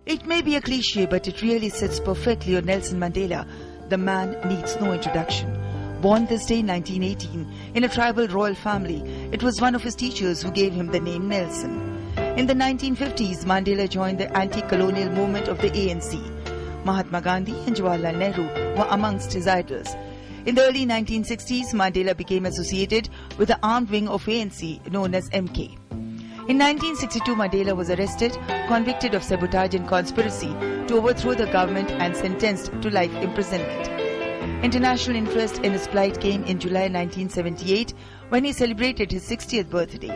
It may be a cliche, but it really sits perfectly on Nelson Mandela. The man needs no introduction. Born this day in 1918 in a tribal royal family, it was one of his teachers who gave him the name Nelson. In the 1950s, Mandela joined the anti-colonial movement of the ANC. Mahatma Gandhi and Jawaharlal Nehru were amongst his idols. In the early 1960s, Mandela became associated with the armed wing of ANC known as MK. In 1962, Mandela was arrested, convicted of sabotage and conspiracy to overthrow the government and sentenced to life imprisonment. International interest in his plight came in July 1978 when he celebrated his 60th birthday.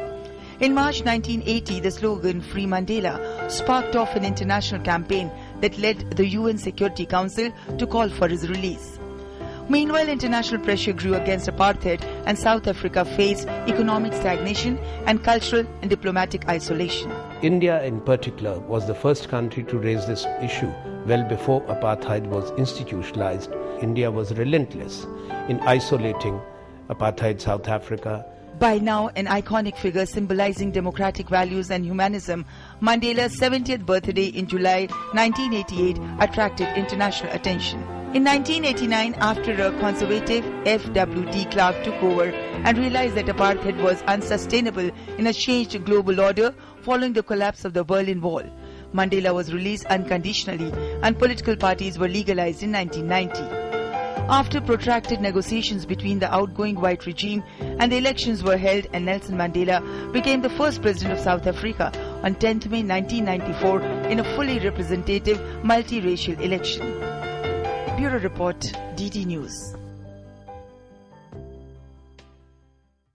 In March 1980, the slogan "Free Mandela" sparked off an international campaign that led the UN Security Council to call for his release. Meanwhile, international pressure grew against apartheid and South Africa faced economic stagnation and cultural and diplomatic isolation. India in particular was the first country to raise this issue well before apartheid was institutionalized. India was relentless in isolating apartheid South Africa. By now an iconic figure symbolizing democratic values and humanism, Mandela's 70th birthday in July 1988 attracted international attention. In 1989, after a conservative F.W. de Klerk took over and realized that apartheid was unsustainable in a changed global order following the collapse of the Berlin Wall, Mandela was released unconditionally and political parties were legalized in 1990. After protracted negotiations between the outgoing white regime and the elections were held, and Nelson Mandela became the first president of South Africa on 10th May 1994 in a fully representative multiracial election. Bureau Report, DD News.